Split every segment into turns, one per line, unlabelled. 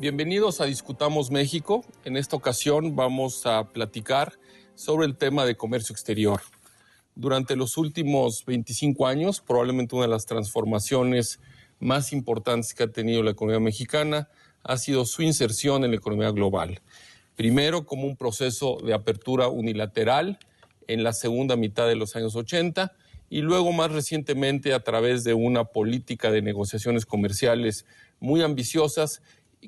Bienvenidos a Discutamos México. En esta ocasión vamos a platicar sobre el tema de comercio exterior. Durante los últimos 25 años, probablemente una de las transformaciones más importantes que ha tenido la economía mexicana ha sido su inserción en la economía global. Primero, como un proceso de apertura unilateral en la segunda mitad de los años 80 y luego más recientemente a través de una política de negociaciones comerciales muy ambiciosas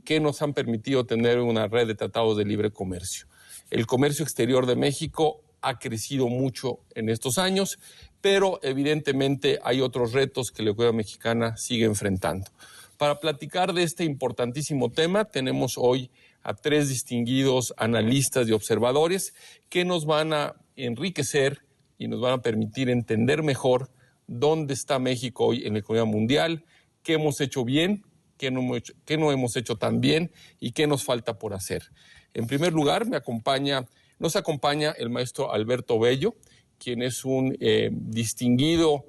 que nos han permitido tener una red de tratados de libre comercio. El comercio exterior de México ha crecido mucho en estos años, pero evidentemente hay otros retos que la economía mexicana sigue enfrentando. Para platicar de este importantísimo tema, tenemos hoy a tres distinguidos analistas y observadores que nos van a enriquecer y nos van a permitir entender mejor dónde está México hoy en la economía mundial, qué hemos hecho bien, qué no hemos hecho tan bien y qué nos falta por hacer. En primer lugar, nos acompaña el maestro Alberto Bello, quien es un distinguido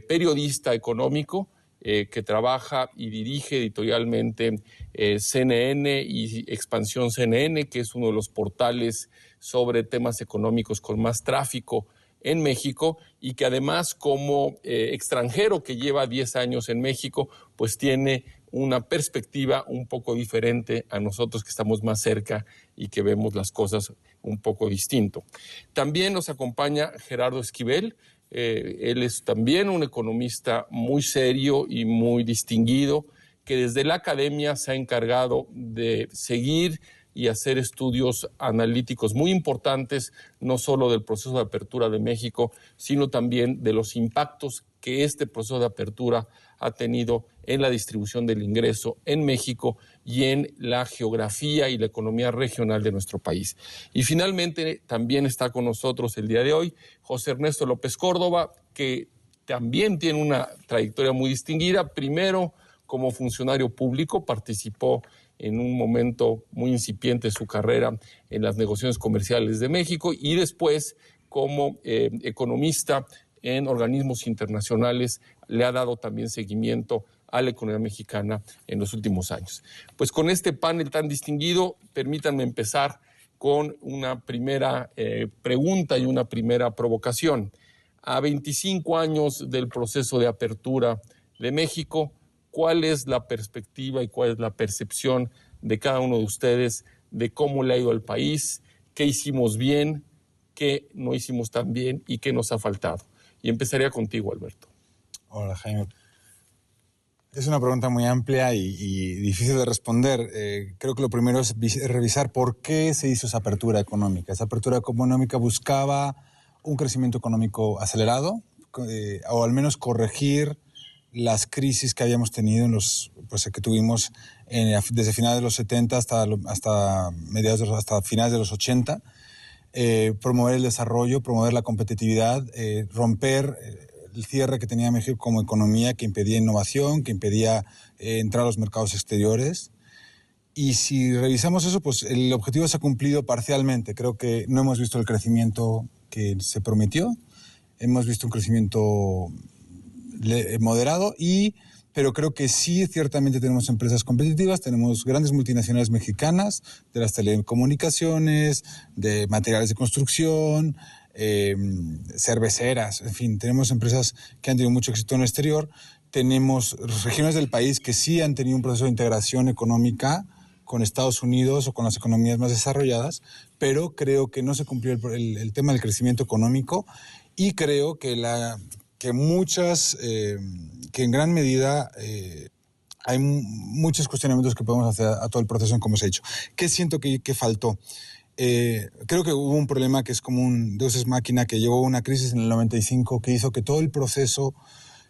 periodista económico que trabaja y dirige editorialmente CNN y Expansión CNN, que es uno de los portales sobre temas económicos con más tráfico en México, y que además como extranjero que lleva 10 años en México, pues tiene una perspectiva un poco diferente a nosotros que estamos más cerca y que vemos las cosas un poco distinto. También nos acompaña Gerardo Esquivel. Él es también un economista muy serio y muy distinguido, que desde la academia se ha encargado de seguir y hacer estudios analíticos muy importantes, no solo del proceso de apertura de México, sino también de los impactos que este proceso de apertura ha tenido en la distribución del ingreso en México y en la geografía y la economía regional de nuestro país. Y finalmente también está con nosotros el día de hoy José Ernesto López Córdoba, que también tiene una trayectoria muy distinguida. Primero, como funcionario público, participó en un momento muy incipiente de su carrera en las negociaciones comerciales de México y después como economista en organismos internacionales le ha dado también seguimiento a la economía mexicana en los últimos años. Pues con este panel tan distinguido, permítanme empezar con una primera pregunta y una primera provocación. A 25 años del proceso de apertura de México, ¿cuál es la perspectiva y cuál es la percepción de cada uno de ustedes de cómo le ha ido al país, qué hicimos bien, qué no hicimos tan bien y qué nos ha faltado? Y empezaría contigo, Alberto.
Hola, Jaime. Es una pregunta muy amplia y difícil de responder. Creo que lo primero es revisar por qué se hizo esa apertura económica. Esa apertura económica buscaba un crecimiento económico acelerado, o al menos corregir las crisis que habíamos tenido que tuvimos desde finales de los 70 hasta finales de los 80. Promover el desarrollo, promover la competitividad, romper el cierre que tenía México como economía, que impedía innovación, que impedía entrar a los mercados exteriores. Y si revisamos eso, pues el objetivo se ha cumplido parcialmente. Creo que no hemos visto el crecimiento que se prometió. Hemos visto un crecimiento moderado, pero creo que sí, ciertamente tenemos empresas competitivas, tenemos grandes multinacionales mexicanas de las telecomunicaciones, de materiales de construcción, cerveceras, en fin, tenemos empresas que han tenido mucho éxito en el exterior. Tenemos regiones del país que sí han tenido un proceso de integración económica con Estados Unidos o con las economías más desarrolladas, pero creo que no se cumplió el tema del crecimiento económico, y creo que que en gran medida hay muchos cuestionamientos que podemos hacer a todo el proceso en cómo se ha hecho. ¿Qué siento que faltó? Creo que hubo un problema que es como un Deus ex machina, que llevó a una crisis en el 95 que hizo que todo el proceso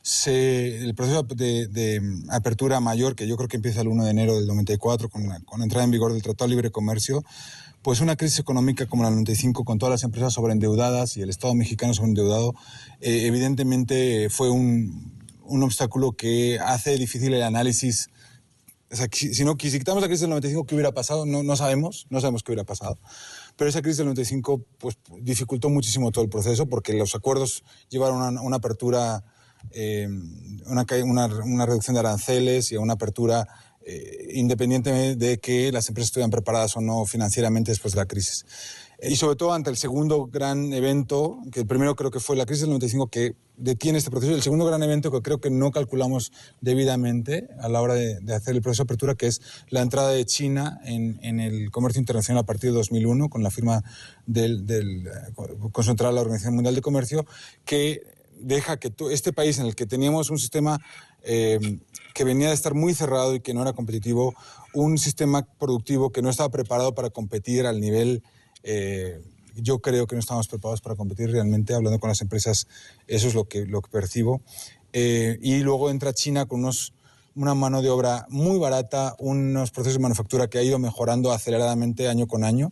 de apertura mayor, que yo creo que empieza el 1 de enero del 94 con la entrada en vigor del Tratado de Libre Comercio, pues una crisis económica como la del 95, con todas las empresas sobreendeudadas y el Estado mexicano sobreendeudado, evidentemente fue un obstáculo que hace difícil el análisis. O sea, si quitamos la crisis del 95, ¿qué hubiera pasado? No sabemos qué hubiera pasado. Pero esa crisis del 95 pues, dificultó muchísimo todo el proceso, porque los acuerdos llevaron a una apertura, una reducción de aranceles y a una apertura independientemente de que las empresas estuvieran preparadas o no financieramente después de la crisis. Y sobre todo ante el segundo gran evento, que el primero creo que fue la crisis del 95 que detiene este proceso, y el segundo gran evento que creo que no calculamos debidamente a la hora de hacer el proceso de apertura, que es la entrada de China en el comercio internacional a partir de 2001, con la firma concentrada la Organización Mundial de Comercio, que deja que este país en el que teníamos un sistema que venía de estar muy cerrado y que no era competitivo, un sistema productivo que no estaba preparado para competir al nivel... yo creo que no estamos preparados para competir realmente, hablando con las empresas, eso es lo que percibo. Y luego entra China con una mano de obra muy barata, unos procesos de manufactura que ha ido mejorando aceleradamente año con año.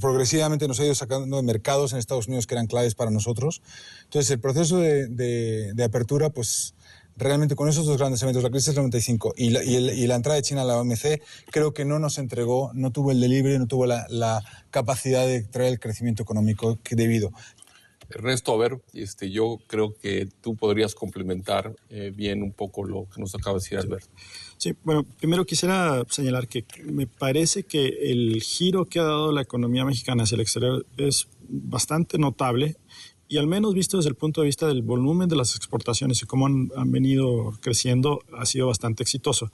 Progresivamente nos ha ido sacando de mercados en Estados Unidos que eran claves para nosotros. Entonces, el proceso de apertura, pues realmente con esos dos grandes eventos, la crisis del 95 y la entrada de China a la OMC, creo que no nos entregó, no tuvo el delivery, no tuvo la capacidad de traer el crecimiento económico que debido.
Ernesto, a ver, yo creo que tú podrías complementar bien un poco lo que nos acaba de decir Alberto.
Sí, bueno, primero quisiera señalar que me parece que el giro que ha dado la economía mexicana hacia el exterior es bastante notable y al menos visto desde el punto de vista del volumen de las exportaciones y cómo han venido creciendo, ha sido bastante exitoso.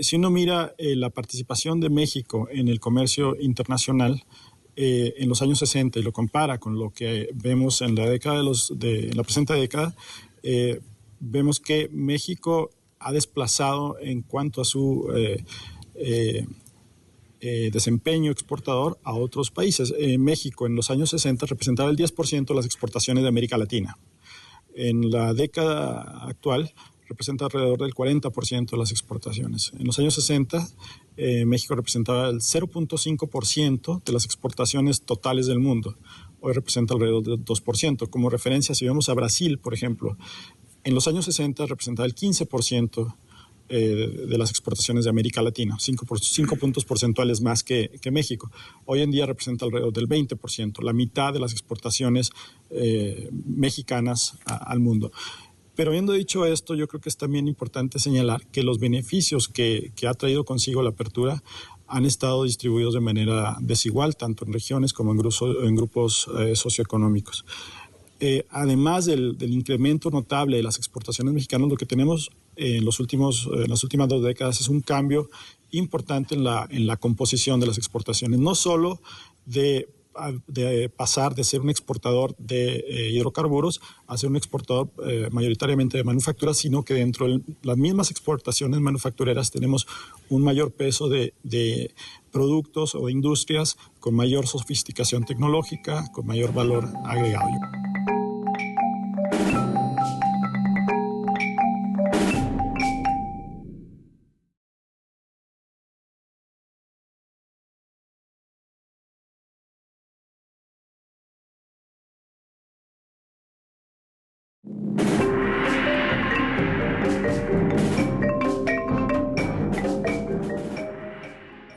Si uno mira la participación de México en el comercio internacional, en los años 60 y lo compara con lo que vemos en la década en la presente década, vemos que México ha desplazado en cuanto a su desempeño exportador a otros países. México en los años 60 representaba el 10% de las exportaciones de América Latina. En la década actual representa alrededor del 40% de las exportaciones. En los años 60, México representaba el 0.5% de las exportaciones totales del mundo. Hoy representa alrededor del 2%. Como referencia, si vemos a Brasil, por ejemplo, en los años 60 representaba el 15% de las exportaciones de América Latina, 5 puntos porcentuales más que México. Hoy en día representa alrededor del 20%, la mitad de las exportaciones mexicanas al mundo. Pero habiendo dicho esto, yo creo que es también importante señalar que los beneficios que ha traído consigo la apertura han estado distribuidos de manera desigual, tanto en regiones como en grupos socioeconómicos. Además del incremento notable de las exportaciones mexicanas, lo que tenemos en las últimas 2 décadas es un cambio importante en la composición de las exportaciones, no solo de pasar de ser un exportador de hidrocarburos a ser un exportador mayoritariamente de manufacturas, sino que dentro de las mismas exportaciones manufactureras tenemos un mayor peso de productos o industrias con mayor sofisticación tecnológica, con mayor valor agregado.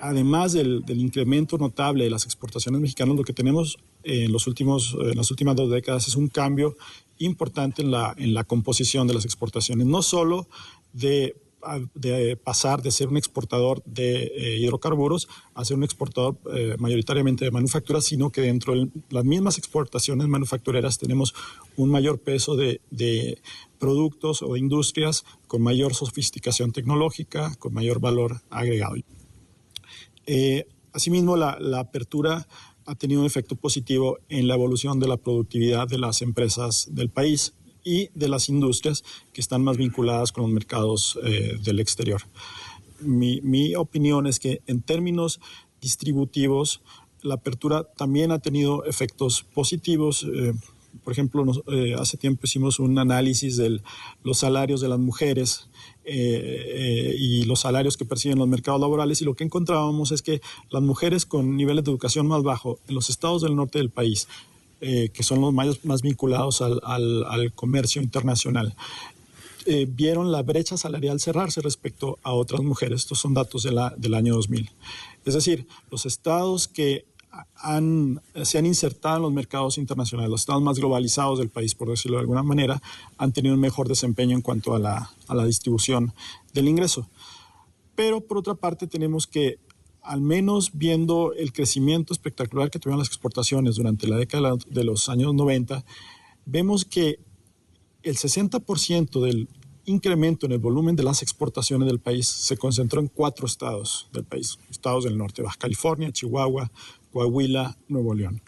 Además del incremento notable de las exportaciones mexicanas, lo que tenemos en las últimas 2 décadas es un cambio importante en la composición de las exportaciones, no solo de pasar de ser un exportador de hidrocarburos a ser un exportador mayoritariamente de manufacturas, sino que dentro de las mismas exportaciones manufactureras tenemos un mayor peso de productos o industrias con mayor sofisticación tecnológica, con mayor valor agregado. Asimismo, la apertura ha tenido un efecto positivo en la evolución de la productividad de las empresas del país y de las industrias que están más vinculadas con los mercados del exterior. Mi opinión es que en términos distributivos, la apertura también ha tenido efectos positivos. Por ejemplo, hace tiempo hicimos un análisis de los salarios de las mujeres y los salarios que perciben los mercados laborales, y lo que encontrábamos es que las mujeres con niveles de educación más bajo en los estados del norte del país, que son los más vinculados al comercio internacional, vieron la brecha salarial cerrarse respecto a otras mujeres. Estos son datos del año 2000. Es decir, los estados que se han insertado en los mercados internacionales, los estados más globalizados del país, por decirlo de alguna manera, han tenido un mejor desempeño en cuanto a la distribución del ingreso. Pero por otra parte tenemos que, al menos viendo el crecimiento espectacular que tuvieron las exportaciones durante la década de los años 90, vemos que el 60% del incremento en el volumen de las exportaciones del país se concentró en 4 estados del país, estados del norte: Baja California, Chihuahua, Coahuila, Nuevo León.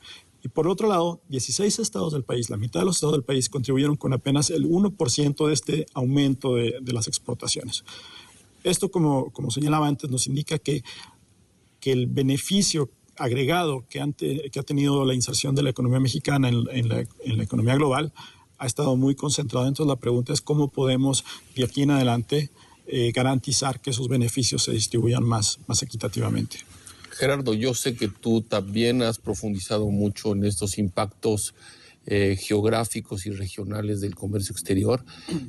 Y por otro lado, 16 estados del país, la mitad de los estados del país, contribuyeron con apenas el 1% de este aumento de las exportaciones. Esto, como señalaba antes, nos indica que el beneficio agregado que ha tenido la inserción de la economía mexicana en la economía global ha estado muy concentrado. Entonces la pregunta es cómo podemos de aquí en adelante garantizar que esos beneficios se distribuyan más equitativamente.
Gerardo, yo sé que tú también has profundizado mucho en estos impactos geográficos y regionales del comercio exterior.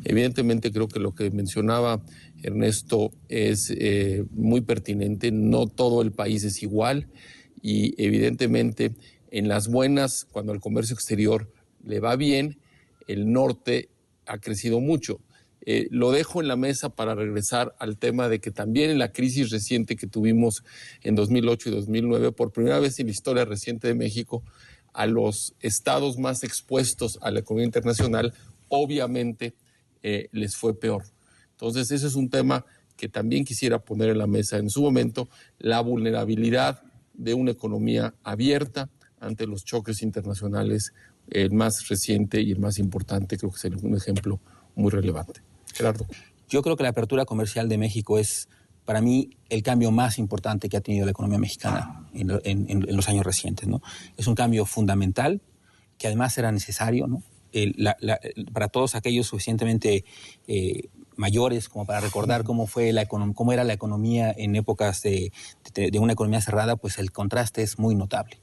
Evidentemente creo que lo que mencionaba Ernesto es muy pertinente. No todo el país es igual y evidentemente en las buenas, cuando el comercio exterior le va bien, el norte ha crecido mucho. Lo dejo en la mesa para regresar al tema de que también en la crisis reciente que tuvimos en 2008 y 2009, por primera vez en la historia reciente de México, a los estados más expuestos a la economía internacional, obviamente les fue peor. Entonces, ese es un tema que también quisiera poner en la mesa en su momento, la vulnerabilidad de una economía abierta ante los choques internacionales. El más reciente y el más importante creo que es un ejemplo muy relevante. Gerardo.
Yo creo que la apertura comercial de México es, para mí, el cambio más importante que ha tenido la economía mexicana en los años recientes, ¿no? Es un cambio fundamental que además era necesario, ¿no? Para todos aquellos suficientemente mayores como para recordar cómo era la economía en épocas de una economía cerrada, pues el contraste es muy notable.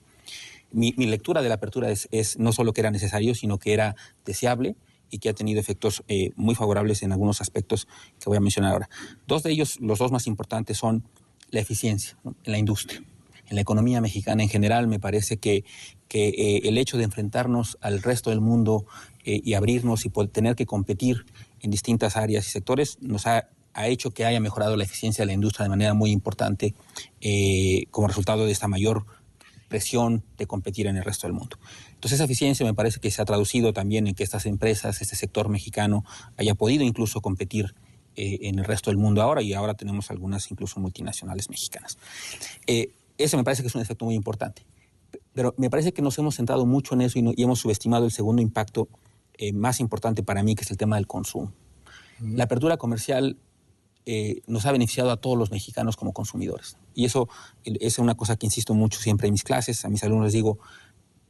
Mi lectura de la apertura es no solo que era necesario, sino que era deseable y que ha tenido efectos muy favorables en algunos aspectos que voy a mencionar ahora. Dos de ellos, los dos más importantes, son la eficiencia, ¿no? En la industria. En la economía mexicana en general, me parece que el hecho de enfrentarnos al resto del mundo y abrirnos y poder tener que competir en distintas áreas y sectores nos ha hecho que haya mejorado la eficiencia de la industria de manera muy importante como resultado de esta mayor presión de competir en el resto del mundo. Entonces esa eficiencia me parece que se ha traducido también en que estas empresas, este sector mexicano haya podido incluso competir en el resto del mundo ahora, y ahora tenemos algunas incluso multinacionales mexicanas. Ese me parece que es un efecto muy importante. Pero me parece que nos hemos centrado mucho en eso y hemos subestimado el segundo impacto más importante para mí, que es el tema del consumo. La apertura comercial nos ha beneficiado a todos los mexicanos como consumidores. Y eso es una cosa que insisto mucho siempre en mis clases. A mis alumnos les digo,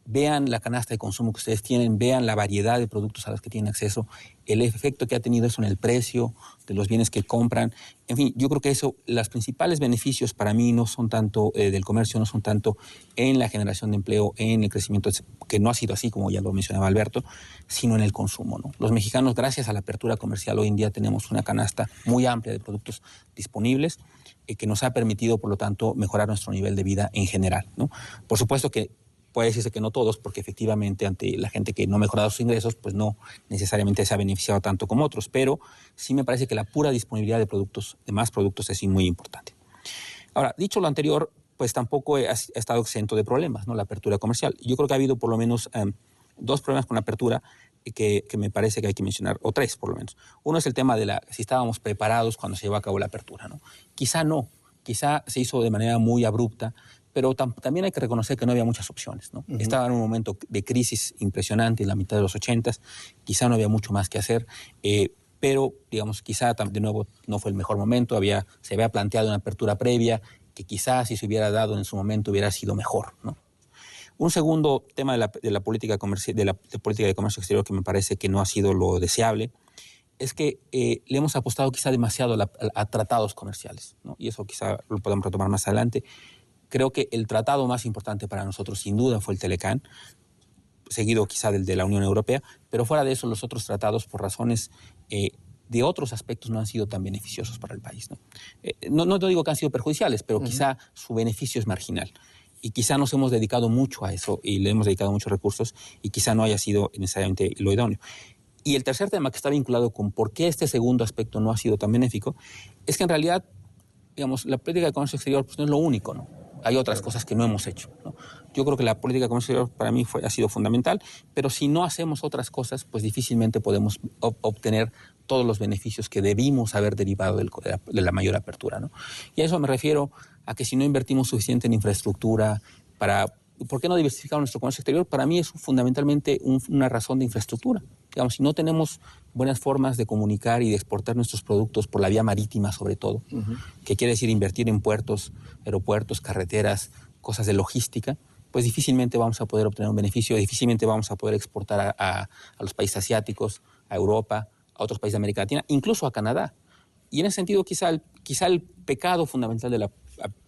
vean la canasta de consumo que ustedes tienen, vean la variedad de productos a los que tienen acceso, el efecto que ha tenido eso en el precio de los bienes que compran. En fin, yo creo que los principales beneficios para mí no son tanto del comercio, no son tanto en la generación de empleo, en el crecimiento, que no ha sido así, como ya lo mencionaba Alberto, sino en el consumo, ¿no? Los mexicanos, gracias a la apertura comercial, hoy en día tenemos una canasta muy amplia de productos disponibles que nos ha permitido, por lo tanto, mejorar nuestro nivel de vida en general, ¿no? Por supuesto que puede decirse que no todos, porque efectivamente ante la gente que no ha mejorado sus ingresos, pues no necesariamente se ha beneficiado tanto como otros, pero sí me parece que la pura disponibilidad de productos, de más productos, es muy importante. Ahora, dicho lo anterior, pues tampoco ha estado exento de problemas, ¿no? La apertura comercial. Yo creo que ha habido por lo menos 2 problemas con la apertura que me parece que hay que mencionar, o 3 por lo menos. Uno es el tema de si estábamos preparados cuando se llevó a cabo la apertura, ¿no? Quizá no, quizá se hizo de manera muy abrupta, pero también hay que reconocer que no había muchas opciones, ¿no? Uh-huh. Estaba en un momento de crisis impresionante en la mitad de los 80s, quizá no había mucho más que hacer, pero, digamos, quizá de nuevo no fue el mejor momento, se había planteado una apertura previa que quizás si se hubiera dado en su momento hubiera sido mejor, ¿no? Un segundo tema de la política de comercio exterior que me parece que no ha sido lo deseable es que le hemos apostado quizá demasiado a tratados comerciales, ¿no? Y eso quizá lo podemos retomar más adelante. Creo que el tratado más importante para nosotros, sin duda, fue el Telecán, seguido quizá del de la Unión Europea, pero fuera de eso, los otros tratados, por razones de otros aspectos, no han sido tan beneficiosos para el país, ¿no? No digo que han sido perjudiciales, pero quizá su beneficio es marginal. Y quizá nos hemos dedicado mucho a eso y le hemos dedicado muchos recursos y quizá no haya sido necesariamente lo idóneo. Y el tercer tema que está vinculado con por qué este segundo aspecto no ha sido tan benéfico es que en realidad digamos, la política de comercio exterior pues, no es lo único, ¿no? Hay otras cosas que no hemos hecho, ¿no? Yo creo que la política de comercio exterior para mí ha sido fundamental, pero si no hacemos otras cosas, pues difícilmente podemos obtener todos los beneficios que debimos haber derivado de la mayor apertura, ¿no? Y a eso me refiero a que si no invertimos suficiente en infraestructura ¿por qué no diversificar nuestro comercio exterior? Para mí es fundamentalmente una razón de infraestructura. Digamos, si no tenemos buenas formas de comunicar y de exportar nuestros productos por la vía marítima, sobre todo, que quiere decir invertir en puertos, aeropuertos, carreteras, cosas de logística, pues difícilmente vamos a poder obtener un beneficio, difícilmente vamos a poder exportar a los países asiáticos, a Europa, a otros países de América Latina, incluso a Canadá. Y en ese sentido, quizá el pecado fundamental de la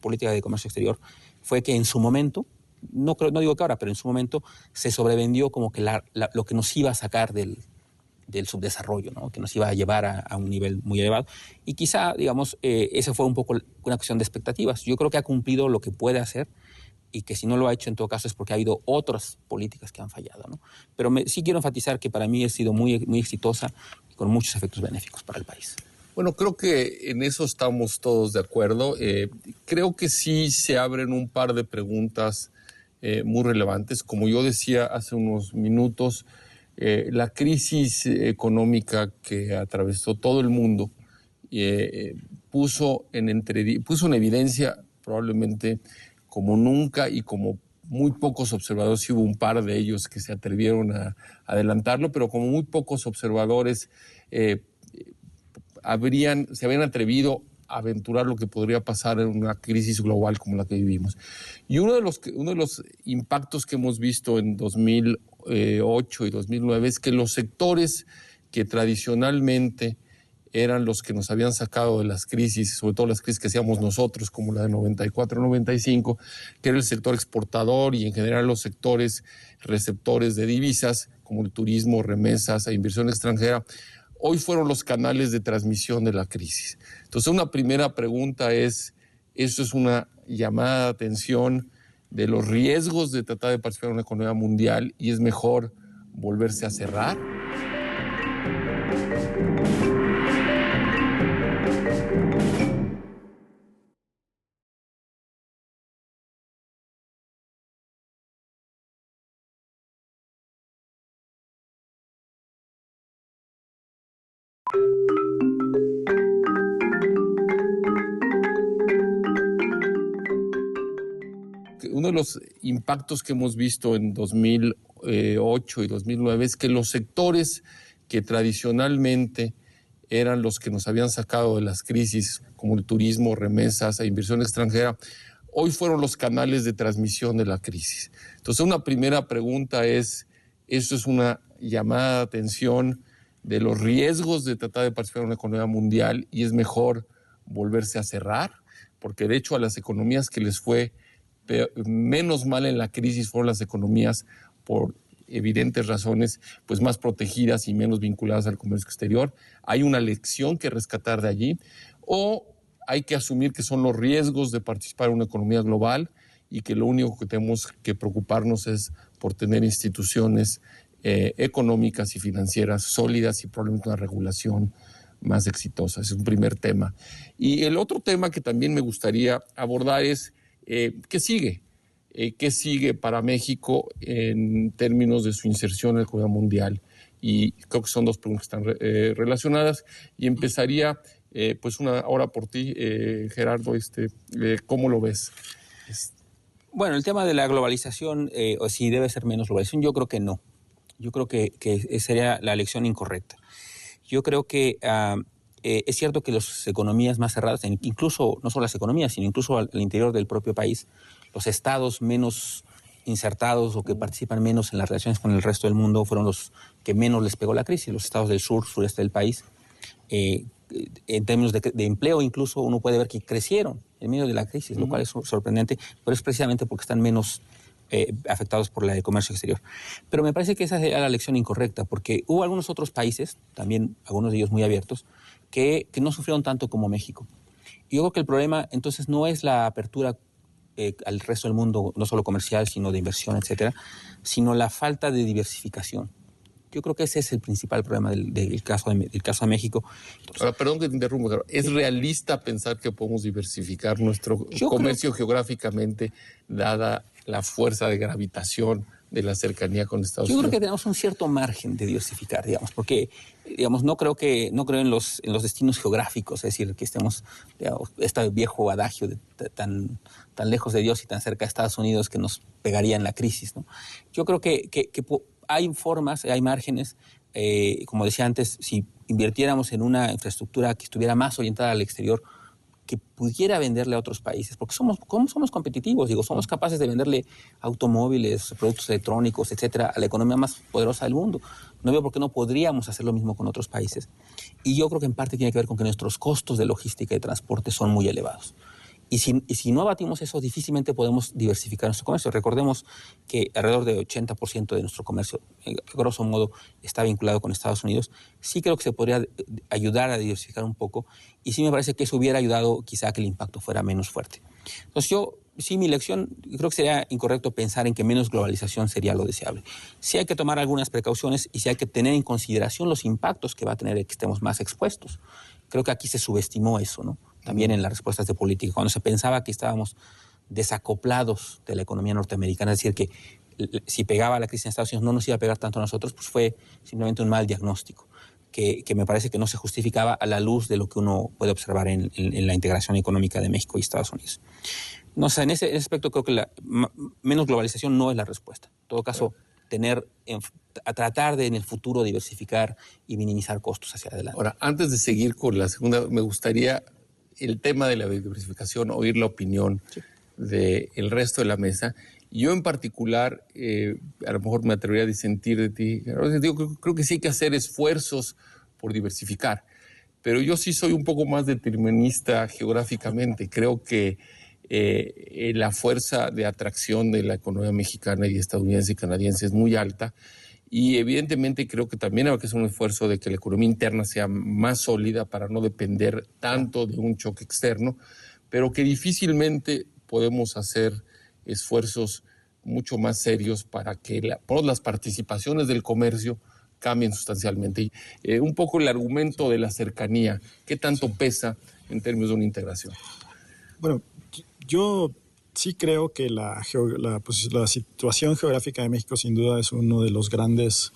política de comercio exterior fue que en su momento, no digo que ahora, pero en su momento se sobrevendió como que lo que nos iba a sacar del subdesarrollo, ¿no? Que nos iba a llevar a un nivel muy elevado. Y quizá, digamos, esa fue un poco una cuestión de expectativas. Yo creo que ha cumplido lo que puede hacer y que si no lo ha hecho en todo caso es porque ha habido otras políticas que han fallado, ¿no? Pero sí quiero enfatizar que para mí ha sido muy, muy exitosa y con muchos efectos benéficos para el país.
Bueno, creo que en eso estamos todos de acuerdo. Creo que sí se abren un par de preguntas muy relevantes. Como yo decía hace unos minutos, la crisis económica que atravesó todo el mundo puso en evidencia probablemente como nunca y como muy pocos observadores, sí hubo un par de ellos que se atrevieron a adelantarlo, pero como muy pocos observadores se habían atrevido a aventurar lo que podría pasar en una crisis global como la que vivimos. Y uno de los impactos que hemos visto en 2008 y 2009 es que los sectores que tradicionalmente eran los que nos habían sacado de las crisis, sobre todo las crisis que hacíamos nosotros, como la de 94-95, que era el sector exportador y en general los sectores receptores de divisas, como el turismo, remesas e inversión extranjera, hoy fueron los canales de transmisión de la crisis. Entonces, una primera pregunta es, ¿eso es una llamada de atención de los riesgos de tratar de participar en una economía mundial y es mejor volverse a cerrar? Uno de los impactos que hemos visto en 2008 y 2009 es que los sectores que tradicionalmente eran los que nos habían sacado de las crisis, como el turismo, remesas e inversión extranjera, hoy fueron los canales de transmisión de la crisis. Entonces, una primera pregunta es, ¿eso es una llamada de atención de los riesgos de tratar de participar en una economía mundial y es mejor volverse a cerrar? Porque de hecho a las economías que les fue menos mal en la crisis fueron las economías, por evidentes razones, pues más protegidas y menos vinculadas al comercio exterior. ¿Hay una lección que rescatar de allí? ¿O hay que asumir que son los riesgos de participar en una economía global y que lo único que tenemos que preocuparnos es por tener instituciones económicas y financieras sólidas y probablemente una regulación más exitosa? Ese es un primer tema. Y el otro tema que también me gustaría abordar es ¿qué sigue? ¿Qué sigue para México en términos de su inserción en la economía mundial? Y creo que son dos preguntas que están relacionadas. Y empezaría, pues, ahora por ti, Gerardo, ¿cómo lo ves?
Bueno, el tema de la globalización, o si debe ser menos globalización, yo creo que no. Yo creo que sería la elección incorrecta. Yo creo que es cierto que las economías más cerradas, incluso no solo las economías, sino incluso al interior del propio país, los estados menos insertados o que participan menos en las relaciones con el resto del mundo fueron los que menos les pegó la crisis. Los estados del sureste del país, en términos de empleo incluso, uno puede ver que crecieron en medio de la crisis, lo cual es sorprendente, pero es precisamente porque están menos afectados por el comercio exterior. Pero me parece que esa era la lección incorrecta, porque hubo algunos otros países, también algunos de ellos muy abiertos, que no sufrieron tanto como México. Y yo creo que el problema entonces no es la apertura al resto del mundo, no solo comercial, sino de inversión, etcétera, sino la falta de diversificación. Yo creo que ese es el principal problema del caso de México. Entonces,
ahora, perdón que te interrumpa, ¿es realista pensar que podemos diversificar nuestro comercio geográficamente, dada la fuerza de gravitación de la cercanía con Estados Unidos?
Yo creo que tenemos un cierto margen de diversificar, digamos, porque, digamos, no creo en los destinos geográficos, es decir, que estemos, digamos, este viejo adagio tan lejos de Dios y tan cerca de Estados Unidos que nos pegaría en la crisis, ¿no? Yo creo que hay formas, hay márgenes, como decía antes, si invirtiéramos en una infraestructura que estuviera más orientada al exterior, que pudiera venderle a otros países, porque somos competitivos, digo, somos capaces de venderle automóviles, productos electrónicos, etcétera, a la economía más poderosa del mundo. No veo por qué no podríamos hacer lo mismo con otros países. Y yo creo que en parte tiene que ver con que nuestros costos de logística y transporte son muy elevados. Y si no abatimos eso, difícilmente podemos diversificar nuestro comercio. Recordemos que alrededor del 80% de nuestro comercio, grosso modo, está vinculado con Estados Unidos. Sí creo que se podría ayudar a diversificar un poco, y sí me parece que eso hubiera ayudado quizá a que el impacto fuera menos fuerte. Entonces mi lección, creo que sería incorrecto pensar en que menos globalización sería lo deseable. Sí hay que tomar algunas precauciones y sí hay que tener en consideración los impactos que va a tener el que estemos más expuestos. Creo que aquí se subestimó eso, ¿no? También en las respuestas de política, cuando se pensaba que estábamos desacoplados de la economía norteamericana, es decir, que si pegaba la crisis en Estados Unidos no nos iba a pegar tanto a nosotros, pues fue simplemente un mal diagnóstico, que me parece que no se justificaba a la luz de lo que uno puede observar en la integración económica de México y Estados Unidos. No sé, en ese aspecto creo que menos globalización no es la respuesta. En todo caso, a tratar de en el futuro diversificar y minimizar costos hacia adelante.
Ahora, antes de seguir con la segunda, me gustaría el tema de la diversificación, oír la opinión del resto de la mesa. Yo en particular, a lo mejor me atrevería a disentir de ti. Creo que sí hay que hacer esfuerzos por diversificar, pero yo sí soy un poco más determinista geográficamente. Creo que la fuerza de atracción de la economía mexicana y estadounidense y canadiense es muy alta. Y evidentemente creo que también hay que hacer un esfuerzo de que la economía interna sea más sólida para no depender tanto de un choque externo, pero que difícilmente podemos hacer esfuerzos mucho más serios para que las participaciones del comercio cambien sustancialmente. Y un poco el argumento de la cercanía, ¿qué tanto pesa en términos de una integración?
Bueno, yo sí creo que la situación geográfica de México sin duda es uno de los grandes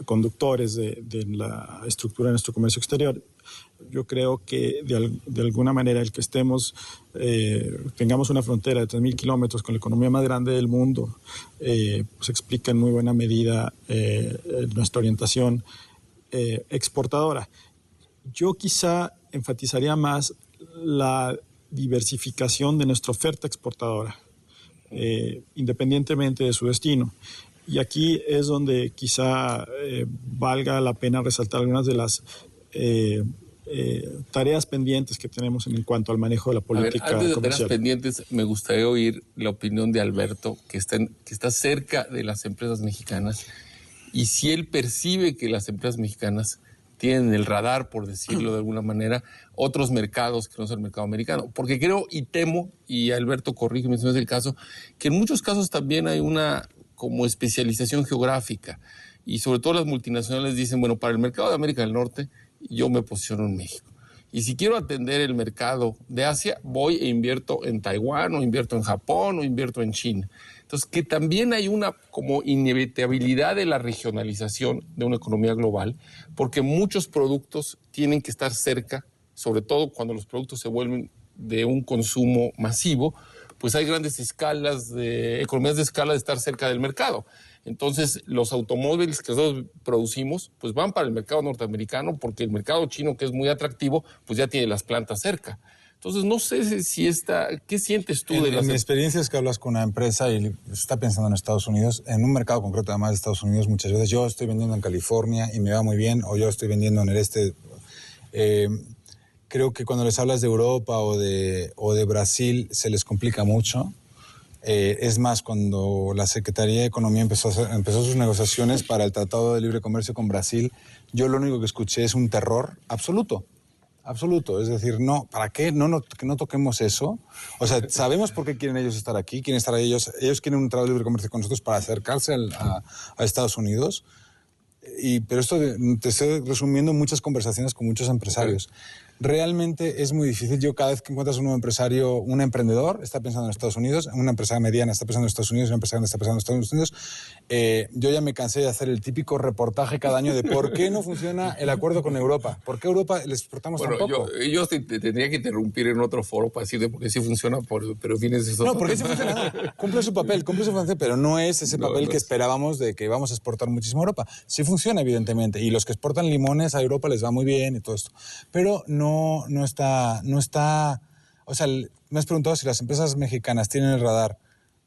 conductores de la estructura de nuestro comercio exterior. Yo creo que de alguna manera el que tengamos una frontera de 3,000 kilómetros con la economía más grande del mundo, pues explica en muy buena medida nuestra orientación exportadora. Yo quizá enfatizaría más la diversificación de nuestra oferta exportadora, independientemente de su destino. Y aquí es donde quizá valga la pena resaltar algunas de las tareas pendientes que tenemos en cuanto al manejo de la política comercial.
Antes de tareas pendientes, me gustaría oír la opinión de Alberto, que está cerca de las empresas mexicanas, y si él percibe que las empresas mexicanas tienen el radar, por decirlo de alguna manera, otros mercados que no es el mercado americano. Porque creo y temo, y Alberto corrígeme si no es el caso, que en muchos casos también hay una como especialización geográfica. Y sobre todo las multinacionales dicen, bueno, para el mercado de América del Norte, yo me posiciono en México. Y si quiero atender el mercado de Asia, voy e invierto en Taiwán, o invierto en Japón, o invierto en China. Entonces, que también hay una como inevitabilidad de la regionalización de una economía global, porque muchos productos tienen que estar cerca, sobre todo cuando los productos se vuelven de un consumo masivo, pues hay grandes escalas, economías de escala de estar cerca del mercado. Entonces, los automóviles que nosotros producimos, pues van para el mercado norteamericano, porque el mercado chino, que es muy atractivo, pues ya tiene las plantas cerca. Entonces, no sé si ¿qué sientes tú de las...
En mi experiencia es que hablas con una empresa y está pensando en Estados Unidos, en un mercado concreto además de Estados Unidos, muchas veces yo estoy vendiendo en California y me va muy bien, o yo estoy vendiendo en el este. Creo que cuando les hablas de Europa o de Brasil se les complica mucho. Es más, cuando la Secretaría de Economía empezó sus negociaciones para el Tratado de Libre Comercio con Brasil, yo lo único que escuché es un terror absoluto. absoluto. Es decir, no, ¿para qué? Que no toquemos eso. O sea, sabemos por qué quieren ellos estar aquí, quieren estar ellos quieren un tratado de libre comercio con nosotros para acercarse a Estados Unidos. Pero esto te estoy resumiendo muchas conversaciones con muchos empresarios. Realmente es muy difícil. Yo cada vez que encuentras un nuevo empresario, un emprendedor está pensando en Estados Unidos, una empresa mediana está pensando en Estados Unidos, una empresa grande está pensando en Estados Unidos. Yo ya me cansé de hacer el típico reportaje cada año de por qué no funciona el acuerdo con Europa, por qué Europa les exportamos tan poco.
Yo te tendría que interrumpir en otro foro para decirte por qué sí funciona, pero fines de eso.
No, porque sí funciona. Cumple su papel, pero no es ese papel que esperábamos de que vamos a exportar muchísimo a Europa. Sí funciona, evidentemente, y los que exportan limones a Europa les va muy bien y todo esto. Pero no está, o sea, me has preguntado si las empresas mexicanas tienen el radar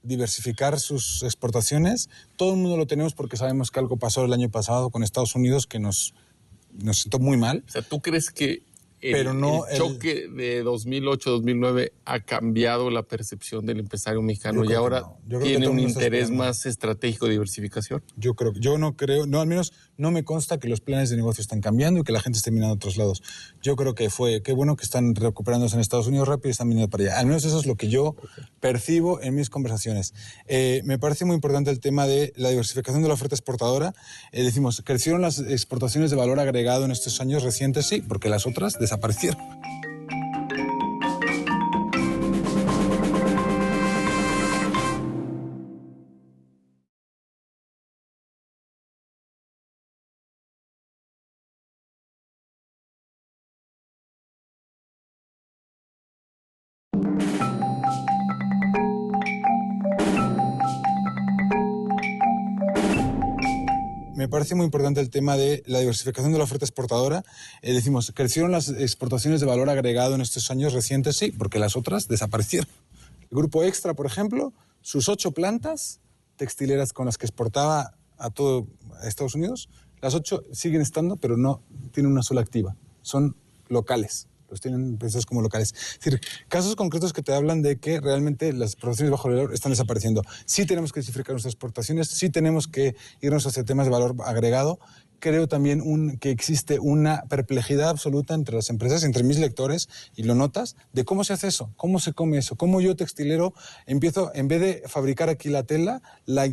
diversificar sus exportaciones. Todo el mundo lo tenemos porque sabemos que algo pasó el año pasado con Estados Unidos que nos sentó muy mal.
O sea, ¿tú crees que el choque de 2008-2009 ha cambiado la percepción del empresario mexicano y ahora tiene un interés más estratégico de diversificación?
Al menos no me consta que los planes de negocio están cambiando y que la gente esté mirando a otros lados. Yo creo que qué bueno que están recuperándose en Estados Unidos rápido y están viniendo para allá. Al menos eso es lo que yo percibo en mis conversaciones. Me parece muy importante el tema de la diversificación de la oferta exportadora. Decimos, ¿crecieron las exportaciones de valor agregado en estos años recientes? Sí, porque las otras desaparecieron. Me parece muy importante el tema de la diversificación de la oferta exportadora. Decimos, ¿crecieron las exportaciones de valor agregado en estos años recientes? Sí, porque las otras desaparecieron. El Grupo Extra, por ejemplo, sus 8 plantas textileras con las que exportaba a todo Estados Unidos, las 8 siguen estando, pero no tienen una sola activa. Son locales. Los tienen pensados como locales. Es decir, casos concretos que te hablan de que realmente las exportaciones bajo el valor están desapareciendo. Sí tenemos que diversificar nuestras exportaciones, sí tenemos que irnos hacia temas de valor agregado. Creo también que existe una perplejidad absoluta entre las empresas, entre mis lectores, y lo notas, de cómo se hace eso, cómo se come eso, cómo yo textilero empiezo, en vez de fabricar aquí la tela, la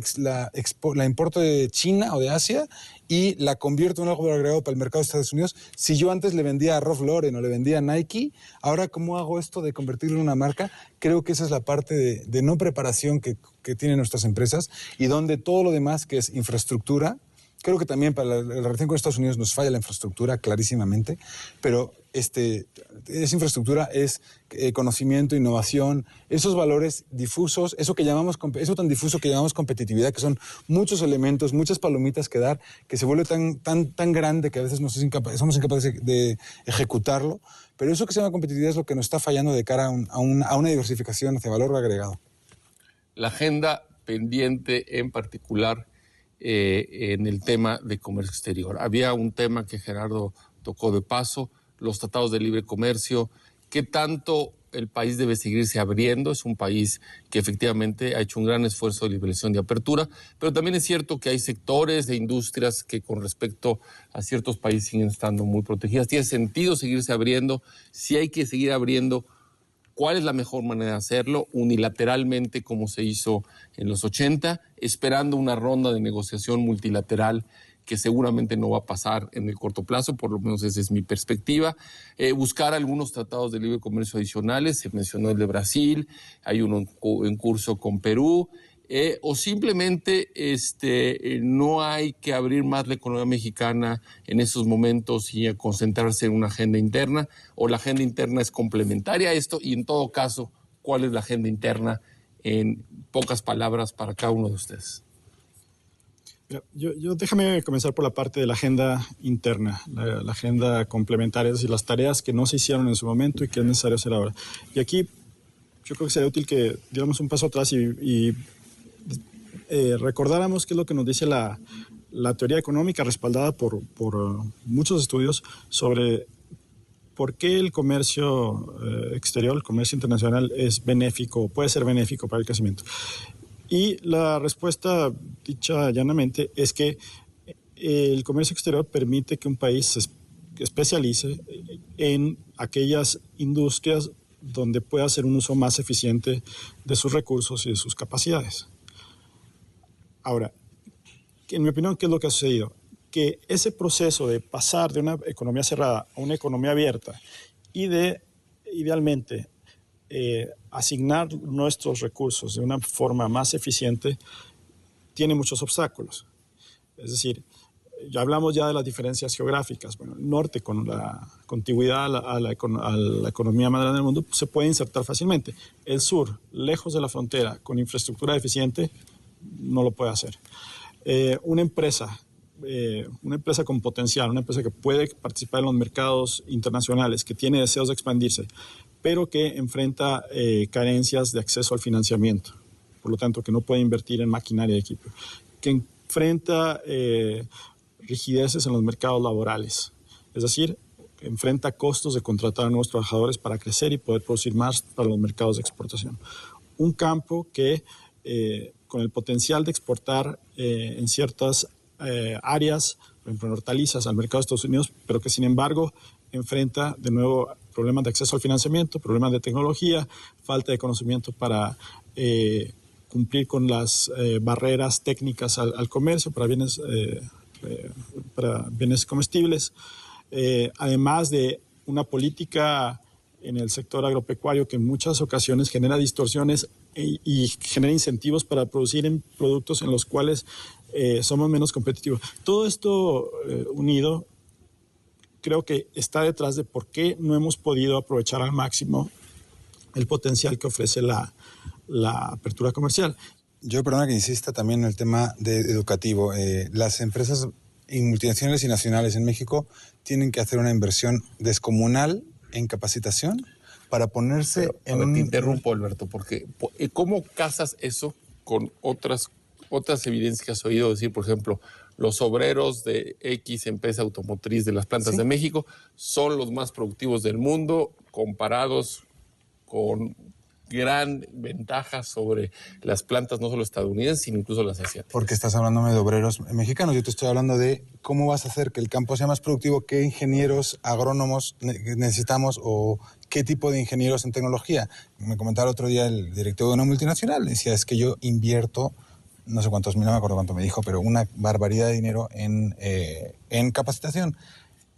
importo de China o de Asia y la convierto en algo agregado para el mercado de Estados Unidos. Si yo antes le vendía a Ralph Lauren o le vendía a Nike, ahora ¿cómo hago esto de convertirlo en una marca? Creo que esa es la parte de no preparación que tienen nuestras empresas y donde todo lo demás, que es infraestructura. Creo que también para la relación con Estados Unidos nos falla la infraestructura, clarísimamente, pero esa infraestructura es conocimiento, innovación, esos valores difusos, eso tan difuso que llamamos competitividad, que son muchos elementos, muchas palomitas que dar, que se vuelve tan grande que a veces somos incapaces de ejecutarlo, pero eso que se llama competitividad es lo que nos está fallando de cara a una diversificación hacia valor agregado.
La agenda pendiente en particular en el tema de comercio exterior. Había un tema que Gerardo tocó de paso, los tratados de libre comercio. ¿Qué tanto el país debe seguirse abriendo? Es un país que efectivamente ha hecho un gran esfuerzo de liberación, de apertura, pero también es cierto que hay sectores de industrias que con respecto a ciertos países siguen estando muy protegidas. ¿Tiene sentido seguirse abriendo? Si hay que seguir abriendo, ¿cuál es la mejor manera de hacerlo? Unilateralmente, como se hizo en los 80, esperando una ronda de negociación multilateral que seguramente no va a pasar en el corto plazo, por lo menos esa es mi perspectiva. Buscar algunos tratados de libre comercio adicionales, se mencionó el de Brasil, hay uno en curso con Perú, o simplemente no hay que abrir más la economía mexicana en esos momentos y concentrarse en una agenda interna, o la agenda interna es complementaria a esto, y en todo caso, ¿cuál es la agenda interna en pocas palabras para cada uno de ustedes?
Yo déjame comenzar por la parte de la agenda interna, la agenda complementaria, es decir, las tareas que no se hicieron en su momento y que es necesario hacer ahora. Y aquí yo creo que sería útil que diéramos un paso atrás y recordáramos qué es lo que nos dice la teoría económica respaldada por muchos estudios sobre por qué el comercio exterior, el comercio internacional es benéfico, puede ser benéfico para el crecimiento. Y la respuesta, dicha llanamente, es que el comercio exterior permite que un país especialice en aquellas industrias donde pueda hacer un uso más eficiente de sus recursos y de sus capacidades. Ahora, en mi opinión, ¿qué es lo que ha sucedido? Que ese proceso de pasar de una economía cerrada a una economía abierta y de, idealmente, asignar nuestros recursos de una forma más eficiente, tiene muchos obstáculos. Es decir, ya hablamos ya de las diferencias geográficas. Bueno, el norte, con la contiguidad a la economía más grande del mundo, se puede insertar fácilmente. El sur, lejos de la frontera, con infraestructura deficiente, no lo puede hacer. Una empresa con potencial, una empresa que puede participar en los mercados internacionales, que tiene deseos de expandirse, pero que enfrenta carencias de acceso al financiamiento, por lo tanto, que no puede invertir en maquinaria y equipo, que enfrenta rigideces en los mercados laborales, es decir, enfrenta costos de contratar a nuevos trabajadores para crecer y poder producir más para los mercados de exportación. Un campo que, con el potencial de exportar en ciertas áreas, por ejemplo, en hortalizas al mercado de Estados Unidos, pero que sin embargo enfrenta de nuevo problemas de acceso al financiamiento, problemas de tecnología, falta de conocimiento para cumplir con las barreras técnicas al comercio para bienes comestibles, además de una política en el sector agropecuario que en muchas ocasiones genera distorsiones y genera incentivos para producir en productos en los cuales somos menos competitivos. Todo esto unido creo que está detrás de por qué no hemos podido aprovechar al máximo el potencial que ofrece la apertura comercial.
Yo, perdona que insista también en el tema educativo. Las empresas multinacionales y nacionales en México tienen que hacer una inversión descomunal en capacitación para ponerse
Te interrumpo, Alberto, porque ¿cómo casas eso con otras evidencias que has oído decir? Por ejemplo, los obreros de X empresa automotriz de las plantas de México son los más productivos del mundo comparados con gran ventaja sobre las plantas no solo estadounidenses, sino incluso las asiáticas.
Porque estás hablándome de obreros mexicanos. Yo te estoy hablando de cómo vas a hacer que el campo sea más productivo, qué ingenieros agrónomos necesitamos o qué tipo de ingenieros en tecnología. Me comentaba el otro día el directivo de una multinacional, decía, es que yo invierto, no sé cuántos mil, no me acuerdo cuánto me dijo, pero una barbaridad de dinero en capacitación.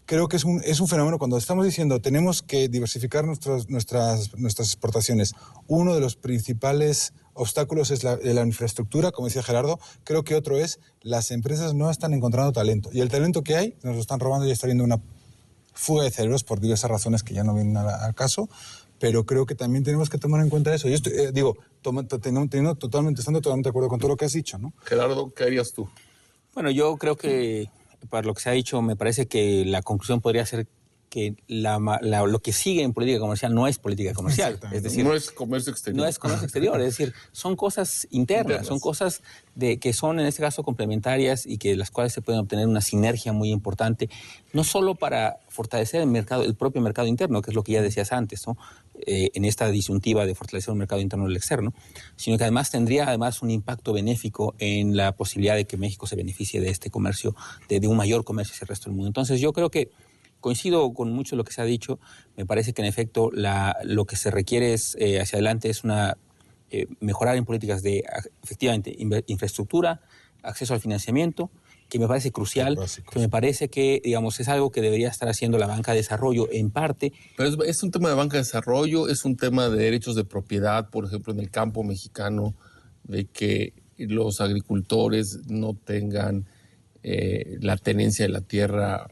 Creo que es un fenómeno cuando estamos diciendo tenemos que diversificar nuestras exportaciones. Uno de los principales obstáculos es la infraestructura, como decía Gerardo. Creo que otro es las empresas no están encontrando talento. Y el talento que hay nos lo están robando y está habiendo una fuga de cerebros por diversas razones que ya no vienen al caso. Pero creo que también tenemos que tomar en cuenta eso. Yo estando totalmente de acuerdo con todo lo que has dicho, ¿no?
Gerardo, ¿qué harías tú?
Bueno, yo creo que para lo que se ha dicho, me parece que la conclusión podría ser que lo que sigue en política comercial no es política comercial. Es decir,
no es comercio exterior.
No es comercio exterior, es decir, son cosas internas, son cosas que son en este caso complementarias y que las cuales se pueden obtener una sinergia muy importante, no solo para fortalecer el propio mercado interno, que es lo que ya decías antes, ¿no? En esta disyuntiva de fortalecer un mercado interno y el externo, sino que además tendría un impacto benéfico en la posibilidad de que México se beneficie de este comercio, de un mayor comercio hacia el resto del mundo. Entonces yo creo que coincido con mucho de lo que se ha dicho. Me parece que en efecto lo que se requiere hacia adelante es mejorar en políticas de efectivamente infraestructura, acceso al financiamiento, que me parece crucial, que me parece que es algo que debería estar haciendo la banca de desarrollo en parte.
Pero es un tema de banca de desarrollo, es un tema de derechos de propiedad, por ejemplo, en el campo mexicano, de que los agricultores no tengan la tenencia de la tierra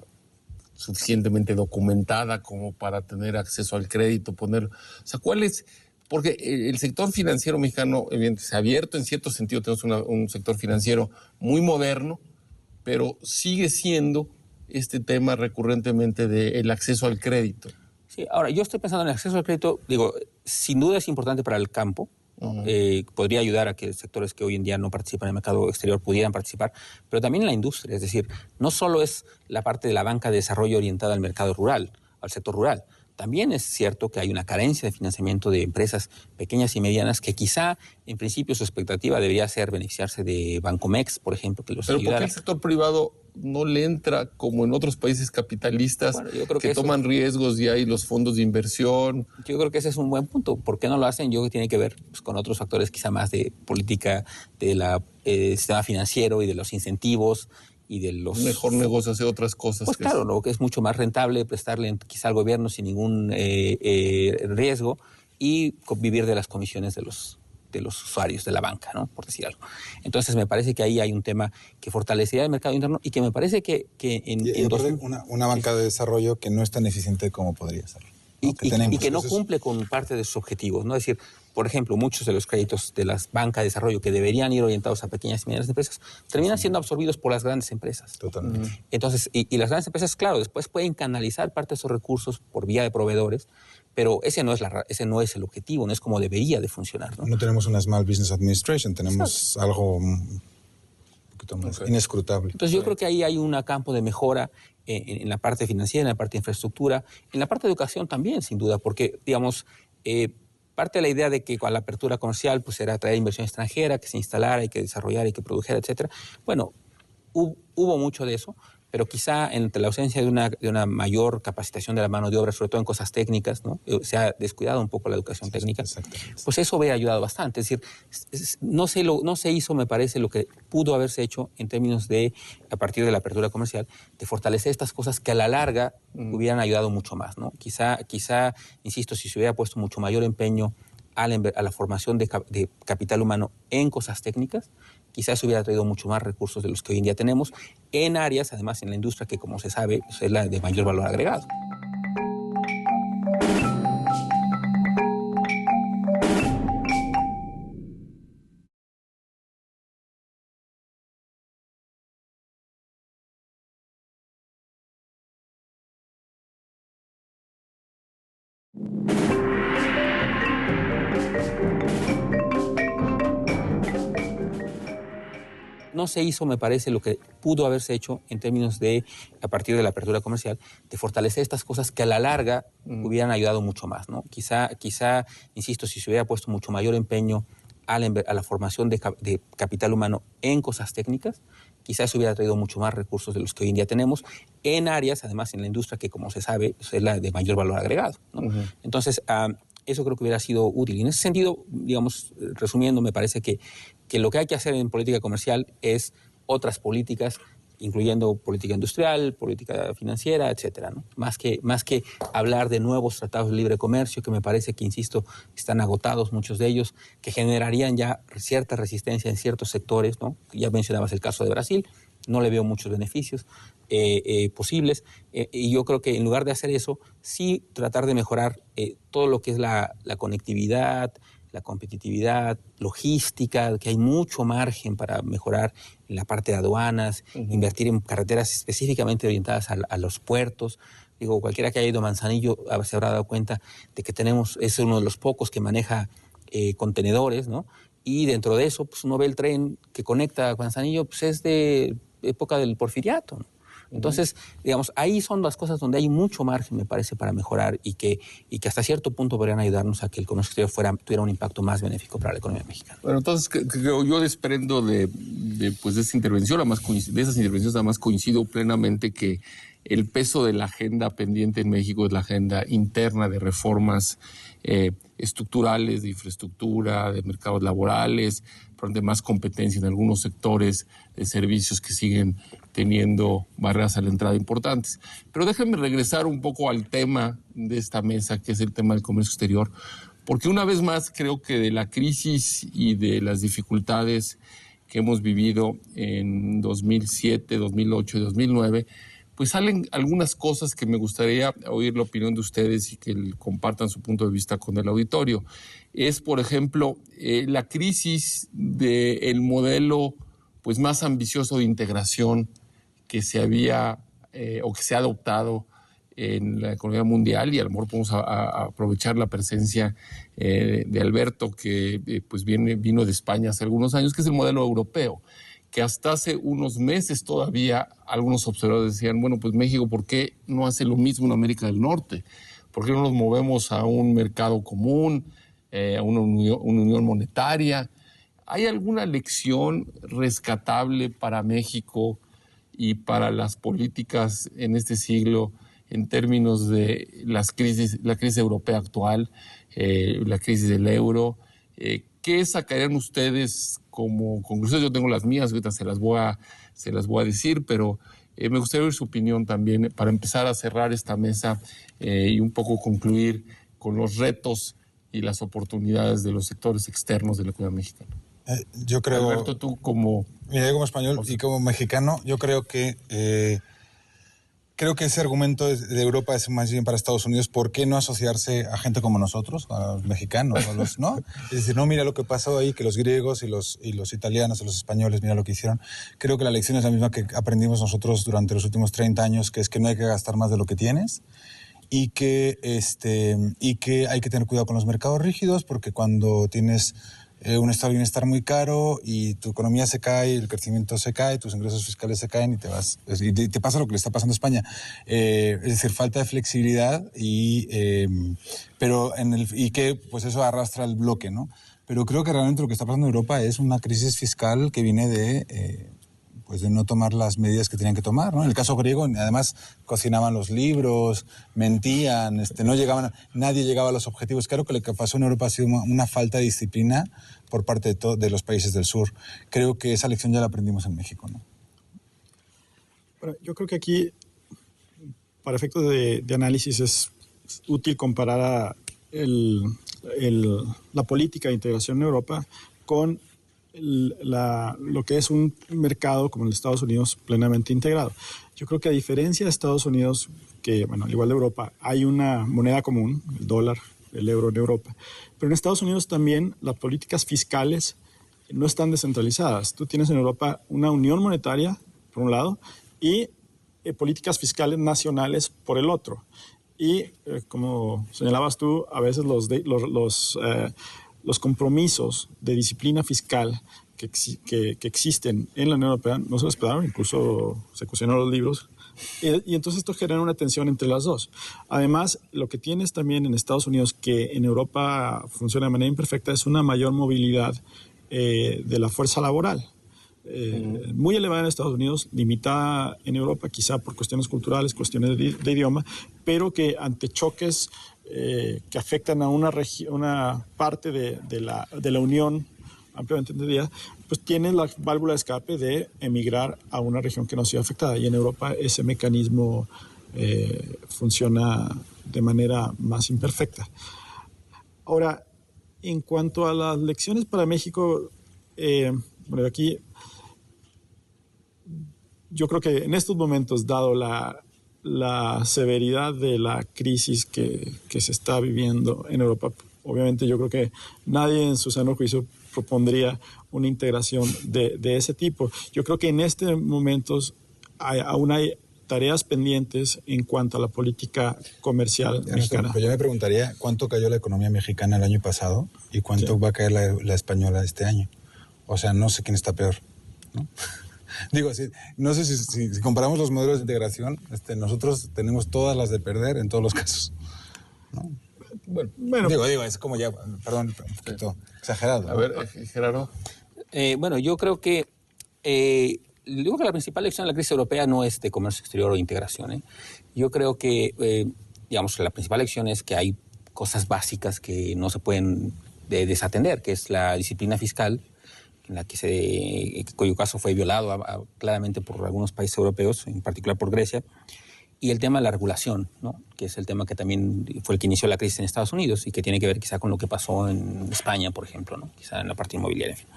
suficientemente documentada como para tener acceso al crédito, ¿cuál es? Porque el sector financiero mexicano, evidentemente, se ha abierto en cierto sentido, tenemos un sector financiero muy moderno, pero sigue siendo este tema recurrentemente del acceso al crédito.
Sí, ahora, yo estoy pensando en el acceso al crédito, sin duda es importante para el campo. Uh-huh. Podría ayudar a que sectores que hoy en día no participan en el mercado exterior pudieran participar, pero también en la industria, es decir, no solo es la parte de la banca de desarrollo orientada al mercado rural, al sector rural. También es cierto que hay una carencia de financiamiento de empresas pequeñas y medianas que quizá, en principio, su expectativa debería ser beneficiarse de Bancomex, por ejemplo, que los ayudara.
¿Pero por qué el sector privado no le entra como en otros países capitalistas
yo creo que
toman riesgos y hay los fondos de inversión.
Yo creo que ese es un buen punto. ¿Por qué no lo hacen? Yo creo que tiene que ver pues, con otros factores quizá más de política, de la sistema financiero y de los incentivos y de los...
Mejor negocio hacer otras cosas.
Pues claro, lo que es mucho más rentable prestarle quizá al gobierno sin ningún riesgo y vivir de las comisiones de los usuarios de la banca, ¿no? Por decir algo. Entonces, me parece que ahí hay un tema que fortalecería el mercado interno y que me parece que
una banca de desarrollo que no es tan eficiente como podría ser. ¿No?
Y que no cumple con parte de sus objetivos, ¿no? Es decir, por ejemplo, muchos de los créditos de las bancas de desarrollo que deberían ir orientados a pequeñas y medianas empresas terminan siendo absorbidos por las grandes empresas.
Totalmente.
Entonces, y las grandes empresas, claro, después pueden canalizar parte de esos recursos por vía de proveedores, pero ese no es el objetivo, no es como debería de funcionar, ¿no?
No tenemos una Small Business Administration, tenemos algo un poquito más inescrutable.
Entonces yo creo que ahí hay un campo de mejora en la parte financiera, en la parte de infraestructura, en la parte de educación también, sin duda, porque, digamos, parte de la idea de que con la apertura comercial pues era atraer inversión extranjera, que se instalara y que desarrollara y que produjera, etcétera. Bueno, hubo mucho de eso, pero quizá entre la ausencia de una mayor capacitación de la mano de obra, sobre todo en cosas técnicas, ¿no? Se ha descuidado un poco la educación técnica, pues eso hubiera ayudado bastante. Es decir, no se hizo, me parece, lo que pudo haberse hecho en términos de, a partir de la apertura comercial, de fortalecer estas cosas que a la larga hubieran ayudado mucho más, ¿no? Quizá, insisto, si se hubiera puesto mucho mayor empeño a la formación de capital humano en cosas técnicas, quizás hubiera traído mucho más recursos de los que hoy en día tenemos, en áreas, además en la industria que, como se sabe, es la de mayor valor agregado. No se hizo, me parece, lo que pudo haberse hecho en términos de, a partir de la apertura comercial, de fortalecer estas cosas que a la larga hubieran ayudado mucho más, ¿no? Quizá, insisto, si se hubiera puesto mucho mayor empeño a la formación de capital humano en cosas técnicas, quizás hubiera traído mucho más recursos de los que hoy en día tenemos, en áreas, además en la industria que, como se sabe, es la de mayor valor agregado, ¿no? Entonces, eso creo que hubiera sido útil. Y en ese sentido, digamos, resumiendo, me parece que lo que hay que hacer en política comercial es otras políticas, incluyendo política industrial, política financiera, etcétera, ¿no? Más que hablar de nuevos tratados de libre comercio, que me parece que, insisto, están agotados muchos de ellos, que generarían ya cierta resistencia en ciertos sectores, ¿no? Ya mencionabas el caso de Brasil, no le veo muchos beneficios posibles, y yo creo que en lugar de hacer eso, sí tratar de mejorar todo lo que es la conectividad, la competitividad, logística, que hay mucho margen para mejorar en la parte de aduanas, invertir en carreteras específicamente orientadas a los puertos. Digo, cualquiera que haya ido a Manzanillo se habrá dado cuenta de que es uno de los pocos que maneja contenedores, ¿no? Y dentro de eso, pues uno ve el tren que conecta a Manzanillo, pues es de época del Porfiriato, ¿no? Entonces, digamos, ahí son las cosas donde hay mucho margen, me parece, para mejorar y que hasta cierto punto podrían ayudarnos a que el comercio exterior tuviera un impacto más benéfico para la economía mexicana.
Bueno, entonces yo desprendo de esa intervención, de esas intervenciones, además coincido plenamente que el peso de la agenda pendiente en México es la agenda interna de reformas estructurales, de infraestructura, de mercados laborales, de más competencia en algunos sectores de servicios que siguen teniendo barreras a la entrada importantes. Pero déjenme regresar un poco al tema de esta mesa, que es el tema del comercio exterior, porque una vez más creo que de la crisis y de las dificultades que hemos vivido en 2007, 2008 y 2009, pues salen algunas cosas que me gustaría oír la opinión de ustedes y que compartan su punto de vista con el auditorio. Es, por ejemplo, la crisis del modelo pues, más ambicioso de integración que se había o que se ha adoptado en la economía mundial, y a lo mejor podemos aprovechar la presencia de Alberto, que pues vino de España hace algunos años, que es el modelo europeo, que hasta hace unos meses todavía algunos observadores decían, bueno, pues México, ¿por qué no hace lo mismo en América del Norte? ¿Por qué no nos movemos a un mercado común, a una unión monetaria? ¿Hay alguna lección rescatable para México y para las políticas en este siglo en términos de la crisis europea actual, la crisis del euro. ¿Qué sacarían ustedes como conclusiones? Yo tengo las mías, ahorita se las voy a decir, pero me gustaría oír su opinión también para empezar a cerrar esta mesa y un poco concluir con los retos y las oportunidades de los sectores externos de la economía mexicana.
Yo creo...
Alberto, tú como...
Mira, yo como español y como mexicano, yo creo que ese argumento de Europa es más bien para Estados Unidos. ¿Por qué no asociarse a gente como nosotros, a los mexicanos, ¿no? Es decir, no, mira lo que pasó ahí, que los griegos y los italianos y los españoles, mira lo que hicieron. Creo que la lección es la misma que aprendimos nosotros durante los últimos 30 años, que es que no hay que gastar más de lo que tienes y que hay que tener cuidado con los mercados rígidos, porque cuando tienes un estado de bienestar muy caro y tu economía se cae, el crecimiento se cae, tus ingresos fiscales se caen y te pasa lo que le está pasando a España. Es decir, falta de flexibilidad y que pues eso arrastra el bloque, ¿no? Pero creo que realmente lo que está pasando en Europa es una crisis fiscal que viene de no tomar las medidas que tenían que tomar, ¿no? En el caso griego, además, cocinaban los libros, mentían, nadie llegaba a los objetivos. Claro que lo que pasó en Europa ha sido una falta de disciplina por parte de los países del sur. Creo que esa lección ya la aprendimos en México, ¿no?
Bueno, yo creo que aquí, para efectos de análisis, es útil comparar la política de integración en Europa con lo que es un mercado como el de Estados Unidos plenamente integrado. Yo creo que a diferencia de Estados Unidos, que bueno, al igual de Europa, hay una moneda común, el dólar, el euro en Europa, pero en Estados Unidos también las políticas fiscales no están descentralizadas. Tú tienes en Europa una unión monetaria, por un lado, y políticas fiscales nacionales por el otro. Y como señalabas tú, a veces los compromisos de disciplina fiscal que existen en la Unión Europea no se respetaron, incluso se cuestionaron los libros, y entonces esto genera una tensión entre las dos. Además, lo que tienes también en Estados Unidos, que en Europa funciona de manera imperfecta, es una mayor movilidad de la fuerza laboral. Muy elevada en Estados Unidos, limitada en Europa, quizá por cuestiones culturales, cuestiones de idioma, pero que ante choques que afectan a una parte de la Unión ampliamente entendida, pues tienen la válvula de escape de emigrar a una región que no sea afectada. Y en Europa ese mecanismo funciona de manera más imperfecta. Ahora, en cuanto a las lecciones para México, bueno, aquí yo creo que en estos momentos, dado la severidad de la crisis que se está viviendo en Europa, obviamente yo creo que nadie en su sano juicio propondría una integración de ese tipo. Yo creo que en estos momentos aún hay tareas pendientes en cuanto a la política comercial mexicana.
Pero yo me preguntaría cuánto cayó la economía mexicana el año pasado y cuánto va a caer la española este año. O sea, no sé quién está peor, ¿no? Digo, no sé si comparamos los modelos de integración, nosotros tenemos todas las de perder en todos los casos, ¿no? Bueno, digo, es como ya, perdón, un poquito exagerado, ¿no?
A ver, Gerardo.
Bueno, yo creo que la principal lección de la crisis europea no es de comercio exterior o integración. Yo creo que, digamos, la principal lección es que hay cosas básicas que no se pueden desatender, que es la disciplina fiscal, en la cuyo caso fue violado claramente por algunos países europeos, en particular por Grecia, y el tema de la regulación, ¿no? Que es el tema que también fue el que inició la crisis en Estados Unidos y que tiene que ver quizá con lo que pasó en España, por ejemplo, ¿no? Quizá en la parte inmobiliaria. En fin.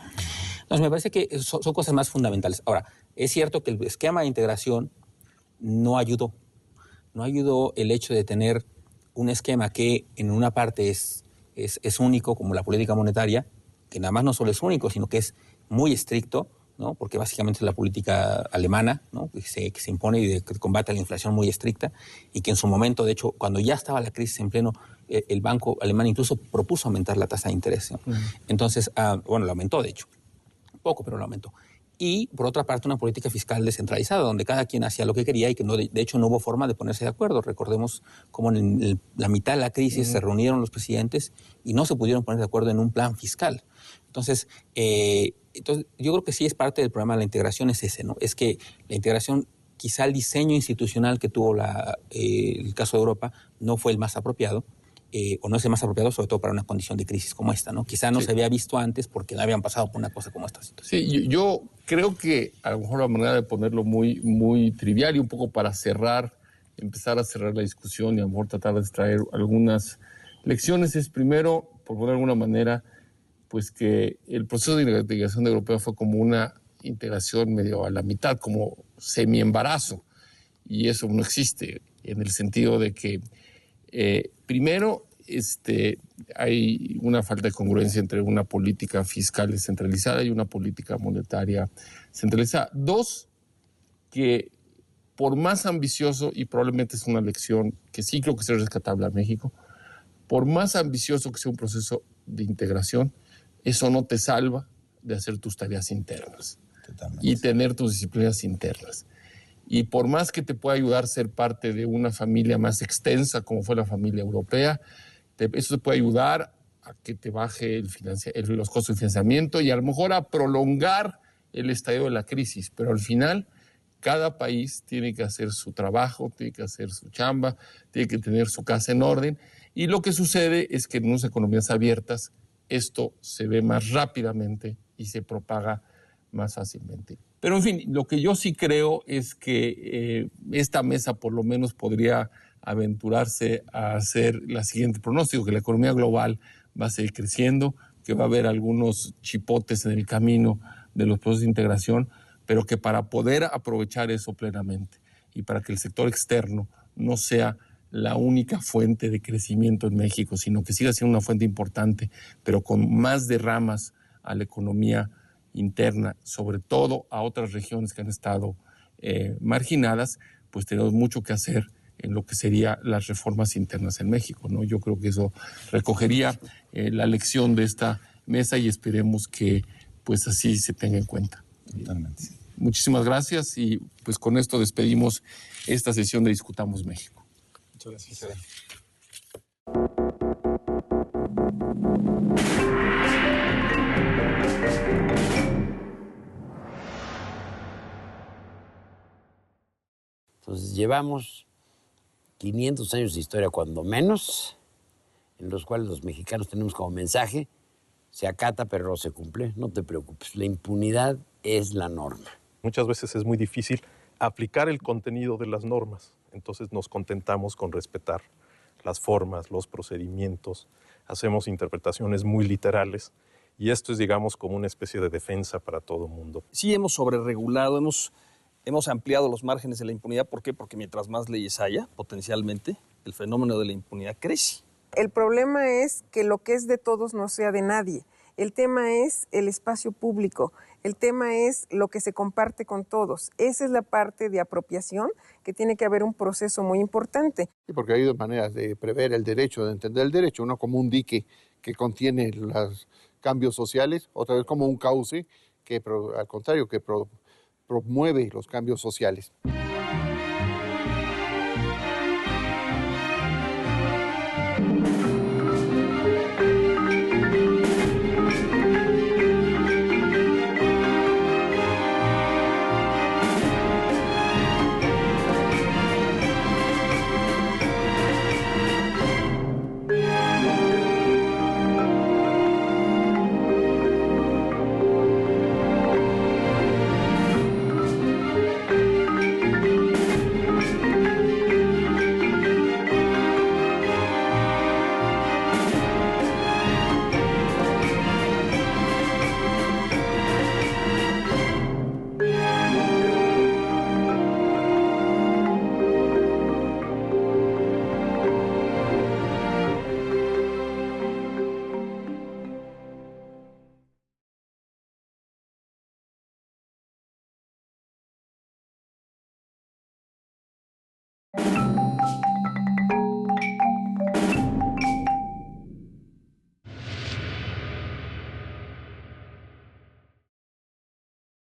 Entonces, me parece que son cosas más fundamentales. Ahora, es cierto que el esquema de integración no ayudó. No ayudó el hecho de tener un esquema que en una parte es único, como la política monetaria, que nada más no solo es único, sino que es muy estricto, ¿no? Porque básicamente es la política alemana, ¿no? que se impone y que combate la inflación muy estricta, y que en su momento, de hecho, cuando ya estaba la crisis en pleno, el banco alemán incluso propuso aumentar la tasa de interés, ¿no? Entonces, bueno, lo aumentó, de hecho, poco, pero lo aumentó. Y, por otra parte, una política fiscal descentralizada, donde cada quien hacía lo que quería y que, de hecho, no hubo forma de ponerse de acuerdo. Recordemos cómo en la mitad de la crisis se reunieron los presidentes y no se pudieron poner de acuerdo en un plan fiscal. Entonces, yo creo que sí es parte del problema de la integración, es ese, ¿no? Es que la integración quizá el diseño institucional que tuvo el caso de Europa no fue el más apropiado, o no es el más apropiado, sobre todo para una condición de crisis como esta, ¿no? Quizá no se había visto antes porque no habían pasado por una cosa como esta situación.
Sí, yo creo que a lo mejor la manera de ponerlo muy, muy trivial y un poco para empezar a cerrar la discusión y a lo mejor tratar de extraer algunas lecciones es primero, por poner de alguna manera, pues que el proceso de integración europea fue como una integración medio a la mitad, como semi-embarazo, y eso no existe en el sentido de que primero hay una falta de congruencia entre una política fiscal descentralizada y una política monetaria centralizada. Dos, que por más ambicioso, y probablemente es una lección que sí creo que es rescatable a México, por más ambicioso que sea un proceso de integración, eso no te salva de hacer tus tareas internas. Totalmente. Y tener tus disciplinas internas. Y por más que te pueda ayudar a ser parte de una familia más extensa, como fue la familia europea, eso te puede ayudar a que te baje los costos de financiamiento y a lo mejor a prolongar el estadio de la crisis. Pero al final, cada país tiene que hacer su trabajo, tiene que hacer su chamba, tiene que tener su casa en orden. Y lo que sucede es que en unas economías abiertas esto se ve más rápidamente y se propaga más fácilmente. Pero en fin, lo que yo sí creo es que esta mesa por lo menos podría aventurarse a hacer la siguiente pronóstico, que la economía global va a seguir creciendo, que va a haber algunos chipotes en el camino de los procesos de integración, pero que para poder aprovechar eso plenamente y para que el sector externo no sea la única fuente de crecimiento en México, sino que siga siendo una fuente importante, pero con más derramas a la economía interna, sobre todo a otras regiones que han estado marginadas, pues tenemos mucho que hacer en lo que serían las reformas internas en México, ¿no? Yo creo que eso recogería la lección de esta mesa y esperemos que pues así se tenga en cuenta. Totalmente. Muchísimas gracias y pues con esto despedimos esta sesión de Discutamos México.
Muchas gracias.
Entonces llevamos 500 años de historia, cuando menos, en los cuales los mexicanos tenemos como mensaje: se acata pero no se cumple, no te preocupes, la impunidad es la norma.
Muchas veces es muy difícil aplicar el contenido de las normas, entonces nos contentamos con respetar las formas, los procedimientos, hacemos interpretaciones muy literales y esto es, digamos, como una especie de defensa para todo el mundo.
Sí hemos sobreregulado, hemos ampliado los márgenes de la impunidad. ¿Por qué? Porque mientras más leyes haya, potencialmente, el fenómeno de la impunidad crece.
El problema es que lo que es de todos no sea de nadie. El tema es el espacio público, el tema es lo que se comparte con todos. Esa es la parte de apropiación que tiene que haber un proceso muy importante.
Sí, porque hay dos maneras de prever el derecho, de entender el derecho. Uno como un dique que contiene los cambios sociales, otra vez como un cauce que, al contrario, que promueve los cambios sociales.